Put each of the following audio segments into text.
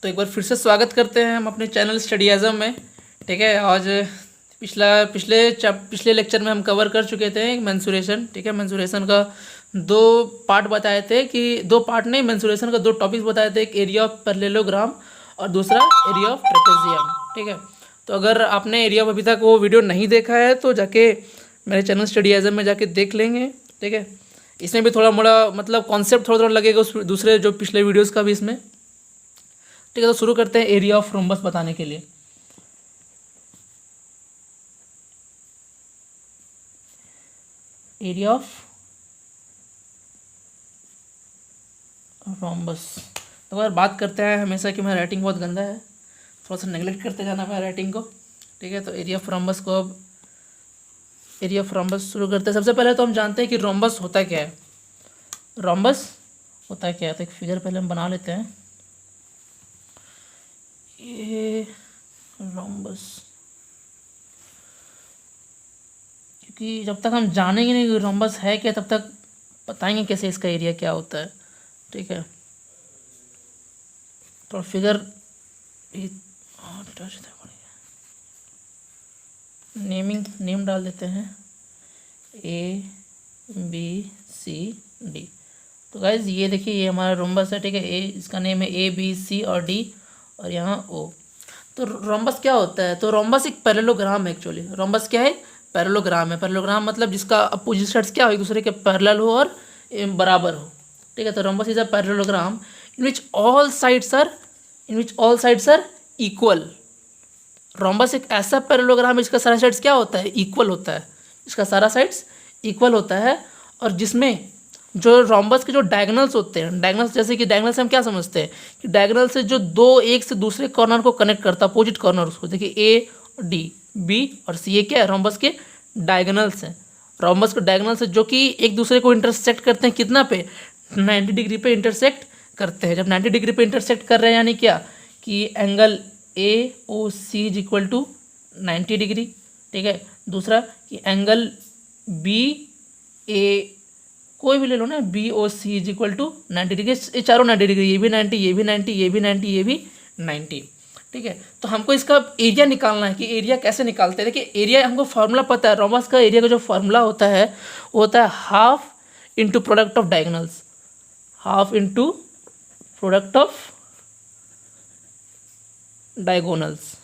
तो एक बार फिर से स्वागत करते हैं हम अपने चैनल स्टडीज़म में। ठीक है, आज पिछले लेक्चर में हम कवर कर चुके थे मेंसुरेशन। ठीक है, मेंसुरेशन का दो पार्ट बताए थे कि दो पार्ट नहीं, मेंसुरेशन का दो टॉपिक्स बताए थे, एक एरिया ऑफ पैरेललोग्राम और दूसरा एरिया ऑफ ट्रेपेजियम। ठीक है, तो अगर आपने एरिया ऑफ अभी तक वो वीडियो नहीं देखा है तो जाके मेरे चैनल स्टडीज़म में जाके देख लेंगे। ठीक है, इसमें भी थोड़ा मोड़ा मतलब कॉन्सेप्ट थोड़ा थोड़ा लगेगा उस दूसरे जो पिछले वीडियोज़ का भी इसमें। ठीक है, तो शुरू करते हैं एरिया ऑफ रोम्बस बताने के लिए। Area of rhombus. तो अगर बात करते हैं हमेशा कि मेरा राइटिंग बहुत गंदा है, थोड़ा सा नेगलेक्ट करते जाना मेरा राइटिंग को। ठीक है, तो एरिया ऑफ रोम्बस को अब एरिया ऑफ रोम्बस शुरू करते हैं। सबसे पहले तो हम जानते हैं कि रोम्बस होता क्या है। रोम्बस होता क्या है, तो एक फिगर पहले हम बना लेते हैं। ये रोम्बस, क्योंकि जब तक हम जानेंगे नहीं कि रोम्बस है क्या तब तक बताएंगे कैसे इसका एरिया क्या होता है। ठीक है, तो फिगर नेम डाल देते हैं A B C D। तो गाइज ये देखिए, ये हमारा रोम्बस है। ठीक है, इसका नेम है A B C और D और यहाँ O। तो रोम्बस क्या होता है, तो रोम्बस एक पैरेललोग्राम है। एक्चुअली रोम्बस क्या है, पैरेललोग्राम है। पैरेललोग्राम मतलब जिसका अपोजिट साइड्स क्या हो, एक दूसरे के पैरेलल हो और बराबर हो। ठीक है, तो rhombus is a parallelogram in which all sides are equal. Rhombus एक ऐसा पैरेललोग्राम है जिसका सारा साइड्स क्या होता है, इक्वल होता है। इसका सारा साइड्स इक्वल होता है और जिसमें जो रोम्बस के जो डायगोनल्स होते हैं, डायगोनल्स जैसे कि डायगोनल से हम क्या समझते हैं कि डायगोनल से जो दो एक से दूसरे कॉर्नर को कनेक्ट करता है, अपोजिट कॉर्नर उसको, देखिए A D B और C, ये क्या है, रोम्बस के डायगोनल्स हैं। रोम्बस के डायगोनल से जो कि एक दूसरे को इंटरसेक्ट करते हैं, कितना पे, 90 डिग्री पे इंटरसेक्ट करते हैं। जब 90 डिग्री पे इंटरसेक्ट कर रहे हैं यानी क्या कि angle AOC is equal to 90 degree. ठीक है, दूसरा कि एंगल BA कोई भी ले लो ना, BOC is equal to 90 degree. ये चारों 90 डिग्री, ये भी 90, ये भी 90, ये भी 90, ये भी 90। ठीक है, तो हमको इसका एरिया निकालना है कि एरिया कैसे निकालते हैं। देखिए एरिया हमको फार्मूला पता है, रोम्बस का एरिया का जो फार्मूला होता है वो होता है half into product of diagonals, half into product of diagonals.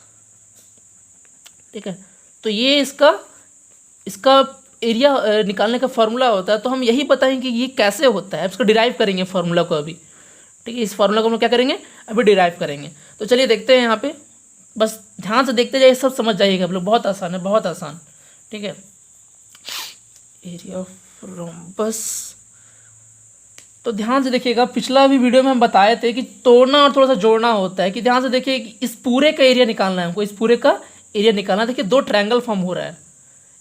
ठीक है, तो ये इसका एरिया निकालने का फार्मूला होता है। तो हम यही बताएंगे कि ये कैसे होता है, इसको डिराइव करेंगे फार्मूला को अभी। ठीक है, इस फार्मूला को हम क्या करेंगे, अभी डिराइव करेंगे। तो चलिए देखते हैं यहाँ पे, बस ध्यान से देखते जाइए, सब समझ जाइएगा आप लोग, बहुत आसान है, बहुत आसान। ठीक है, एरिया ऑफ रोम्बस, तो ध्यान से देखिएगा, पिछला भी वीडियो में हम बताए थे कि तोड़ना और थोड़ा सा जोड़ना होता है। कि ध्यान से देखिए, इस पूरे का एरिया निकालना है हमको, इस पूरे का एरिया निकालना है। देखिए दो ट्रायंगल फॉर्म हो रहा है,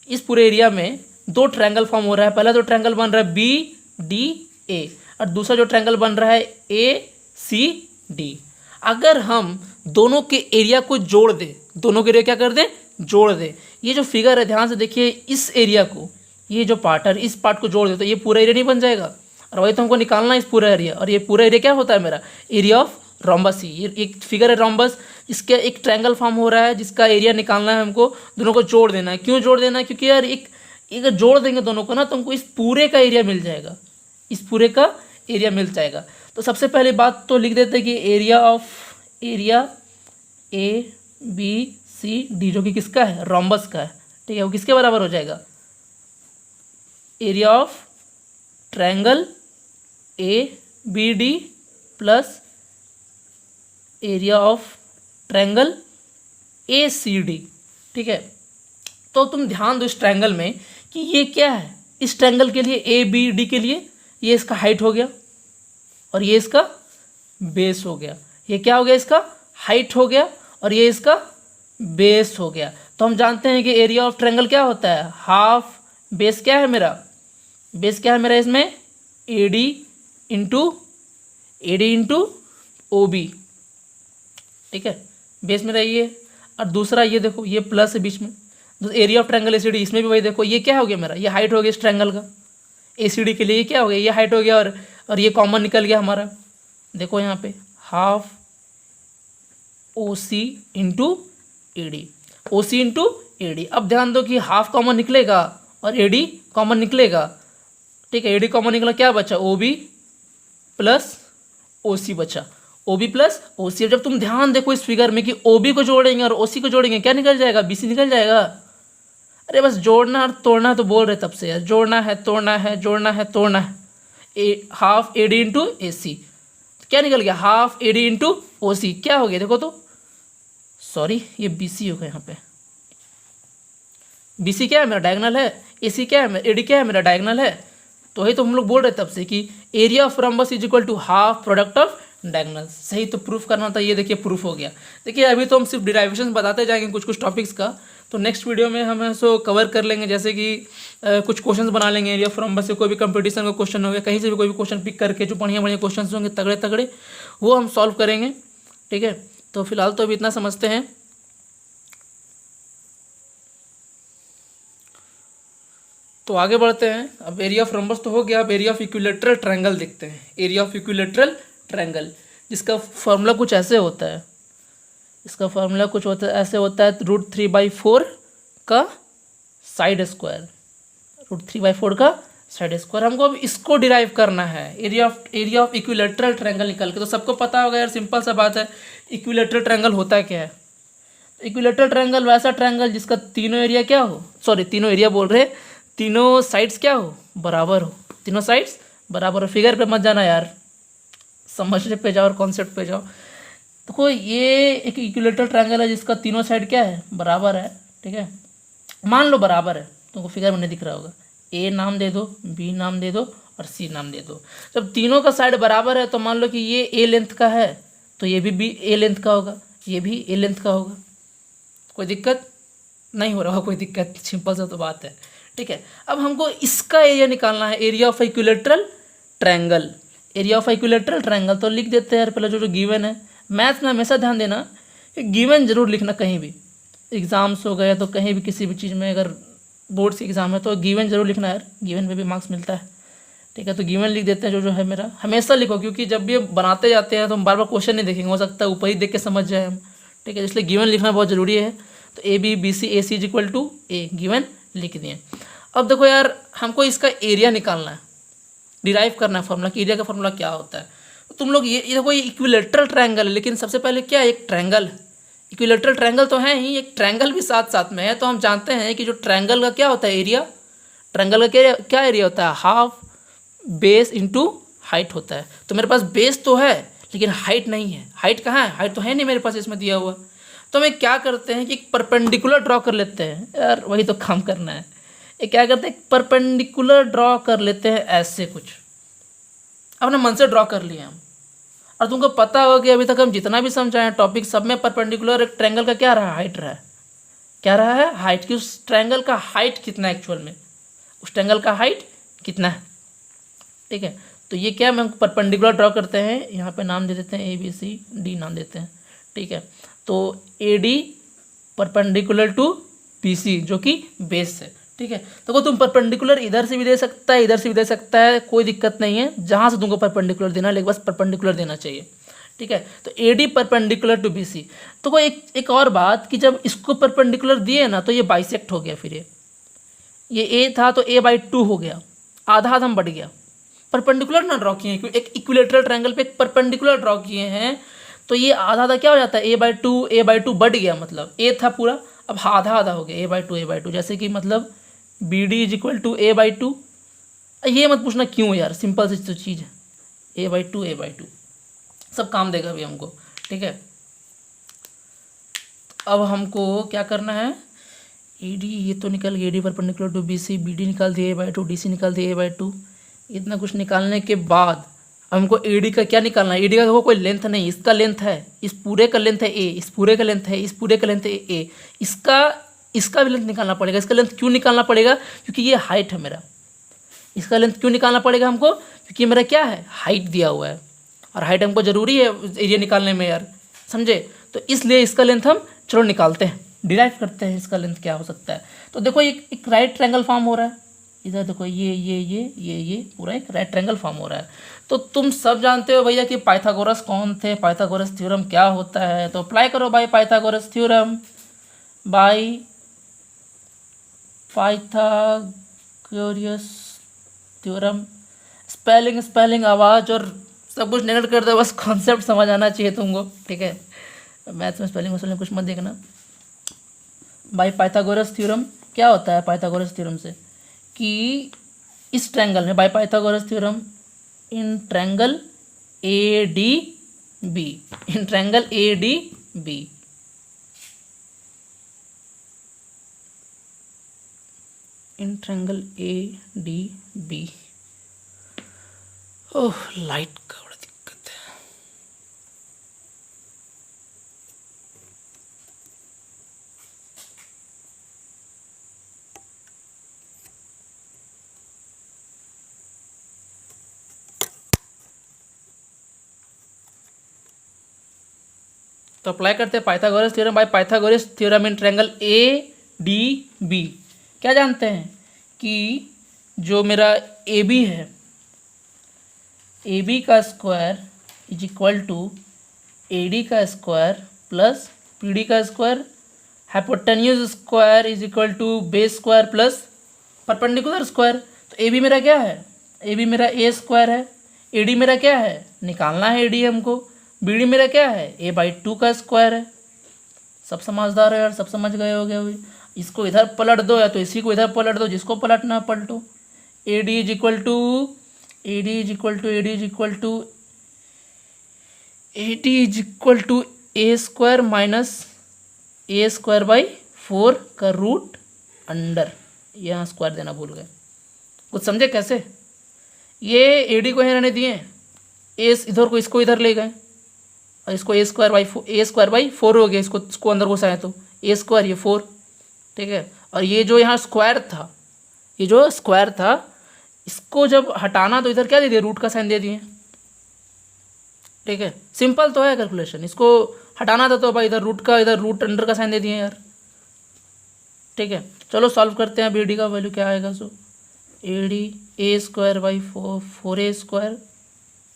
इस पूरे एरिया में दो ट्रायंगल फॉर्म हो रहा है। पहला जो ट्रायंगल बन रहा है BDA और दूसरा जो ट्रायंगल बन रहा है ACD। अगर हम दोनों के एरिया को जोड़ दें, दोनों के एरिया क्या कर दें, जोड़ दें। ये जो फिगर है ध्यान से देखिए, इस एरिया को, ये जो पार्ट है इस पार्ट को जोड़ दे तो ये पूरा एरिया नहीं बन जाएगा। और वही तो हमको निकालना है इस पूरा एरिया, और ये पूरा एरिया क्या होता है मेरा, एरिया ऑफ रोम्बस ही। ये एक फिगर है रोम्बस, इसका एक ट्रायंगल फॉर्म हो रहा है जिसका एरिया निकालना है हमको, दोनों को जोड़ देना है। क्यों जोड़ देना है, क्योंकि यार एक जोड़ देंगे दोनों को ना तो हमको इस पूरे का एरिया मिल जाएगा, इस पूरे का एरिया मिल जाएगा। तो सबसे पहले बात तो लिख देते हैं कि एरिया ABCD जो कि किसका है, रोम्बस का है। ठीक है, वो किसके बराबर हो जाएगा, area of triangle ABD plus area of triangle ACD। ठीक है, तो तुम ध्यान दो इस ट्रायंगल में कि ये क्या है, इस ट्रायंगल के लिए ABD के लिए ये इसका हाइट हो गया और ये इसका बेस हो गया। ये क्या हो गया, इसका हाइट हो गया और ये इसका बेस हो गया। तो हम जानते हैं कि एरिया ऑफ ट्रायंगल क्या होता है, हाफ बेस क्या है मेरा, बेस क्या है मेरा इसमें AD इंटू OB। ठीक है, बेस मेरा ये, और दूसरा ये देखो ये प्लस है बीच में, एरिया ऑफ ट्रायंगल ACD, इसमें भी वही देखो, ये क्या हो गया मेरा, ये हाइट हो गया इस ट्रायंगल का। ACD के लिए ये क्या हो गया, ये हाइट हो गया और ये कॉमन निकल गया हमारा। देखो यहाँ पे half O C into A D, O C into A D. अब ध्यान दो कि हाफ कॉमन निकलेगा और ए डी कॉमन निकलेगा, ठीक है। ए डी कॉमन निकला, क्या बचा, ओ बी प्लस ओ सी बचा, ओ बी प्लस ओ सी। जब तुम ध्यान देखो इस फिगर में कि ओ बी को जोड़ेंगे और ओ सी को जोड़ेंगे, क्या निकल जाएगा, बी सी निकल जाएगा। अरे बस जोड़ना और तोड़ना तो बोल रहे तब से यार, जोड़ना है तोड़ना है, जोड़ना है तोड़ना है। Half A D into A C, क्या निकल गया, half A D into O C. क्या हो गया देखो तो, सॉरी ये बी सी हो गया यहाँ पे। बी सी क्या है, मेरा डायगोनल है। ए सी क्या है, ए डी क्या है, मेरा डायगोनल है। तो वही तो हम लोग बोल रहे तब से कि area of rhombus is equal to half product of diagonals. सही तो प्रूफ करना था, ये देखिए प्रूफ हो गया। देखिए अभी तो हम सिर्फ डिराइवेशन बताते जाएंगे कुछ कुछ टॉपिक्स का, तो नेक्स्ट वीडियो में हम इसको कवर कर लेंगे। जैसे कि कुछ क्वेश्चंस बना लेंगे एरिया ऑफ रम्बस से, कोई भी कंपटीशन का क्वेश्चन हो गया, कहीं से भी कोई भी क्वेश्चन पिक करके जो बढ़िया बढ़िया क्वेश्चन होंगे तगड़े तगड़े, वो हम सॉल्व करेंगे, ठीक है। तो फिलहाल तो अभी इतना समझते हैं। तो आगे बढ़ते हैं। अब एरिया ऑफ रम्बस तो हो गया, अब एरिया ऑफ इक्विलेटरल ट्रायंगल देखते हैं। एरिया ऑफ इक्विलेटरल ट्रायंगल, जिसका फॉर्मूला कुछ ऐसे होता है, इसका फॉर्मूला कुछ होता है ऐसे होता है, √3/4 का साइड स्क्वायर, √3/4 का साइड स्क्वायर। हमको अब इसको डिराइव करना है, एरिया ऑफ इक्विलेटरल ट्रायंगल निकाल के। तो सबको पता होगा यार, सिंपल सा बात है, इक्विलेटरल ट्रायंगल होता क्या है। इक्विलेटरल ट्रायंगल वैसा ट्रायंगल जिसका तीनों एरिया क्या हो, सॉरी तीनों एरिया बोल रहे, तीनों साइड्स क्या हो, बराबर हो। तीनों साइड्स बराबर हो। फिगर पे मत जाना यार, समझने पे जाओ और कॉन्सेप्ट पे जाओ। देखो ये एक इक्विलेटरल ट्रायंगल है जिसका तीनों साइड क्या है, बराबर है, ठीक है। मान लो बराबर है, तुमको फिगर में नहीं दिख रहा होगा। ए नाम दे दो, बी नाम दे दो और सी नाम दे दो। जब तीनों का साइड बराबर है तो मान लो कि ये ए लेंथ का है तो ये भी ए लेंथ का होगा, ये भी ए लेंथ का होगा। कोई दिक्कत नहीं हो रहा होगा, कोई दिक्कत, सिंपल सा तो बात है, ठीक है। अब हमको इसका एरिया निकालना है, area of equilateral triangle. Area of equilateral triangle तो लिख देते हैं यार पहले, जो गिवन है। मैथ्स में हमेशा ध्यान देना कि गिवन जरूर लिखना, कहीं भी एग्जाम्स हो गए तो कहीं भी किसी भी चीज़ में, अगर बोर्ड्स की एग्जाम है तो गिवन जरूर लिखना यार, गिवन में भी मार्क्स मिलता है, ठीक है। तो गिवन लिख देते हैं जो है मेरा, हमेशा लिखो, क्योंकि जब भी बनाते जाते हैं तो हम बार बार क्वेश्चन नहीं देखेंगे, हो सकता है ऊपर ही देख के समझ जाए हम, ठीक है। इसलिए गिवन लिखना बहुत ज़रूरी है। तो A B B C A C is equal to A, given लिख दिए। अब देखो यार, हमको इसका एरिया निकालना है, डिराइव करना है फॉर्मूला कि एरिया का फॉर्मूला क्या होता है। तो तुम लोग ये देखो, ये इक्विलेटरल ट्रायंगल है, लेकिन सबसे पहले क्या है, एक ट्रायंगल। इक्विलेटरल ट्रायंगल तो है ही, एक ट्रायंगल भी साथ साथ में है। तो हम जानते हैं कि जो ट्रायंगल का क्या होता है एरिया, ट्रायंगल का क्या एरिया होता है, हाफ बेस इंटू हाइट होता है। तो मेरे पास बेस तो है लेकिन हाइट नहीं है। हाइट कहाँ है, हाइट तो है नहीं मेरे पास इसमें दिया हुआ। तो हमें क्या करते हैं कि एक परपेंडिकुलर ड्रॉ कर लेते हैं यार, वही तो काम करना है। ये क्या करते हैं, परपेंडिकुलर ड्रॉ कर लेते हैं ऐसे कुछ, अपने मन से ड्रॉ कर लिए हम। और तुमको पता होगा कि अभी तक हम जितना भी समझाएं टॉपिक, सब में परपेंडिकुलर एक ट्रायंगल का क्या रहा, हाइट रहा है। क्या रहा है, हाइट की। उस ट्रायंगल का हाइट कितना है एक्चुअल में, उस ट्रायंगल का हाइट कितना है, ठीक है। तो ये क्या, हम परपेंडिकुलर ड्रॉ करते हैं, यहाँ पे नाम दे देते हैं ए बी सी डी नाम देते हैं, ठीक है। तो A D perpendicular to B C जो कि बेस है, ठीक है। तो तुम परपेंडिकुलर इधर से भी दे सकता है, इधर से भी दे सकता है, कोई दिक्कत नहीं है, जहाँ से तुमको परपेंडिकुलर देना है, लेकिन बस परपेंडिकुलर देना चाहिए, ठीक है। तो A D perpendicular to B C. तो कोई एक और बात कि जब इसको परपेंडिकुलर दिए ना तो ये बाइसेक्ट हो गया, फिर ये ए था तो a/2 हो गया, आधा आधा बढ़ गया। परपेंडिकुलर ना ड्रॉ किए हैं, एक इक्विलेटरल ट्रायंगल पे एक परपेंडिकुलर ड्रॉ किए हैं, तो ये आधा आधा क्या हो जाता है, a/2 बढ़ गया, मतलब a था पूरा, अब आधा आधा हो गया, a/2 जैसे कि मतलब B D is equal to a/2। ये मत पूछना क्यों यार, सिंपल सी तो चीज़ है, a/2 सब काम देगा अभी हमको, ठीक है। अब हमको क्या करना है, ए डी ये तो निकल गया, A D perpendicular to B C, B D निकाल दिए a/2, डी सी निकाल दिए a/2। इतना कुछ निकालने के बाद हमको ए डी का क्या निकालना है, ए डी का देखो कोई लेंथ नहीं, इसका लेंथ है, इस पूरे का लेंथ है ए, इस पूरे का लेंथ है, इस पूरे का लेंथ है ए, इसका भी लेंथ निकालना पड़ेगा। इसका लेंथ क्यों निकालना पड़ेगा, क्योंकि ये हाइट है मेरा। इसका लेंथ क्यों निकालना पड़ेगा हमको, क्योंकि मेरा क्या है, हाइट दिया हुआ है, और हाइट हमको ज़रूरी है एरिया निकालने में यार, समझे। तो इसलिए इसका लेंथ हम चलो निकालते हैं, डिराइव करते हैं इसका लेंथ क्या हो सकता है। तो देखो एक राइट ट्रायंगल फॉर्म हो रहा है, इधर देखो ये पूरा एक राइट ट्रायंगल फॉर्म हो रहा है। तो तुम सब जानते हो भैया कि पाइथागोरस कौन थे, पाइथागोरस थ्योरम क्या होता है, तो अप्लाई करो भाई Pythagoras theorem. By Pythagoras theorem, spelling आवाज़ और सब कुछ नेगलेक्ट कर दो, बस कॉन्सेप्ट समझ आना चाहिए तुमको, ठीक है। मैथ्स में स्पेलिंग कुछ मत देखना। बाय पाइथागोरस थ्योरम क्या होता है पाइथागोरस थ्योरम से, कि इस ट्रायंगल में by Pythagoras theorem in triangle A D B, in triangle A D B, in triangle A D B. Oh light का बड़ा दिक्कत है। तो अप्लाई करते हैं Pythagoras theorem by Pythagoras theorem in triangle A D B. क्या जानते हैं कि जो मेरा ए बी है, ए बी का square is equal to A D का स्क्वायर प्लस पी डी का square, hypotenuse square is equal to base square plus perpendicular square. तो ए बी मेरा क्या है, ए बी मेरा ए स्क्वायर है, ए डी मेरा क्या है, निकालना है ए डी हमको, बी डी मेरा क्या है, ए बाई 2 का स्क्वायर है। सब समझदार है यार, सब समझ गए हो गया। इसको इधर पलट दो या तो इसी को इधर पलट दो, जिसको पलटना पलटो। A D is equal to A D is equal to A D is equal to A D is equal to a square minus a square by 4 का रूट अंडर, यहाँ स्क्वायर देना भूल गए। कुछ समझे कैसे? ये ए डी को यहाँ रहने दिए, ए इधर को इसको इधर ले गए और इसको ए स्क्वायर बाई 4 हो गया, इसको अंदर घुसाएं तो ए स्क्वायर ये 4, ठीक है। और ये जो यहाँ स्क्वायर था, ये जो स्क्वायर था इसको जब हटाना तो इधर क्या दे दिए, रूट का साइन दे दिए, ठीक है। सिंपल तो है कैलकुलेशन, इसको हटाना था तो भाई इधर रूट अंडर का साइन दे दिए यार, ठीक है। चलो सॉल्व करते हैं। बी डी का वैल्यू क्या आएगा, so A D a square by 4 a square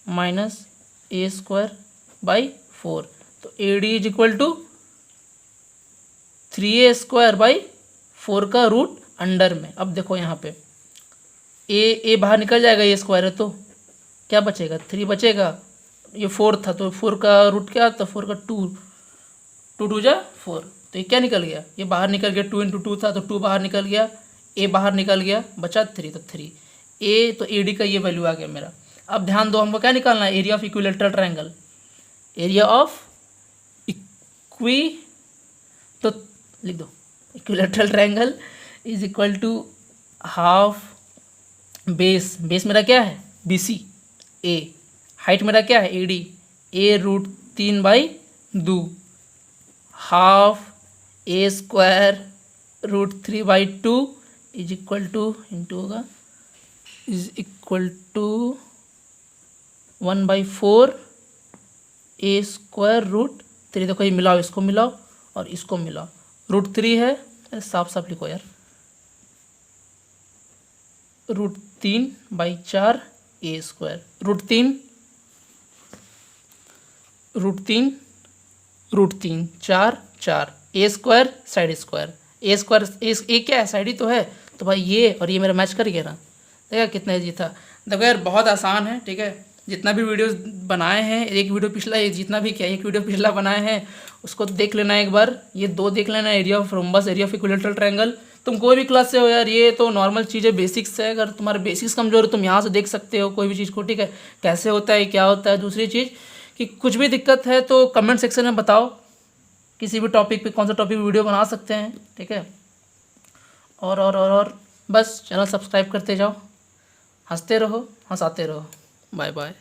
minus a square by 4, तो A D is equal to 3a square by 4 का रूट अंडर में। अब देखो यहाँ पे ए बाहर निकल जाएगा, ये स्क्वायर है तो क्या बचेगा, 3 बचेगा, ये 4 था तो 4 का रूट क्या था, 4 का 2 2 जा 4, तो ये क्या निकल गया, ये बाहर निकल गया, 2 इंटू 2 था तो 2 बाहर निकल गया, ए बाहर निकल गया, बचा 3, तो 3 ए, तो ए डी का ये वैल्यू आ गया मेरा। अब ध्यान दो, हमको क्या निकालना है, area of equilateral triangle, area of तो लिख दो equilateral triangle is equal to half base मेरा क्या है बी सी, ए हाइट मेरा क्या है A D, a root 3 by 2, half a square root 3 by 2 is equal to into होगा is equal to 1/4 a square root 3। देखो ये मिलाओ, इसको मिलाओ और इसको मिलाओ, रूट 3 है, साफ साफ लिखो यार, root 3/4 A square, root 3 4 4 a square side square, A square ए क्या है, साइड ही तो है, तो भाई ये और ये मेरा मैच कर गया ना। देखा कितना ईजी था। देखो यार बहुत आसान है, ठीक है। जितना भी वीडियोस बनाए हैं, एक वीडियो पिछला, ये जितना भी क्या एक वीडियो पिछला बनाए हैं उसको देख लेना एक बार, ये 2 देख लेना, area of rhombus, area of equilateral triangle. तुम कोई भी क्लास से हो यार, ये तो नॉर्मल चीज़ है, बेसिक्स है। अगर तुम्हारे बेसिक्स कमजोर है तुम यहाँ से देख सकते हो कोई भी चीज़ को, ठीक है, कैसे होता है क्या होता है। दूसरी चीज़ कि कुछ भी दिक्कत है तो कमेंट सेक्शन में बताओ, किसी भी टॉपिक पे कौन सा टॉपिक वीडियो बना सकते हैं, ठीक है। और बस चैनल सब्सक्राइब करते जाओ, हंसते रहो, हंसाते रहो। Bye bye.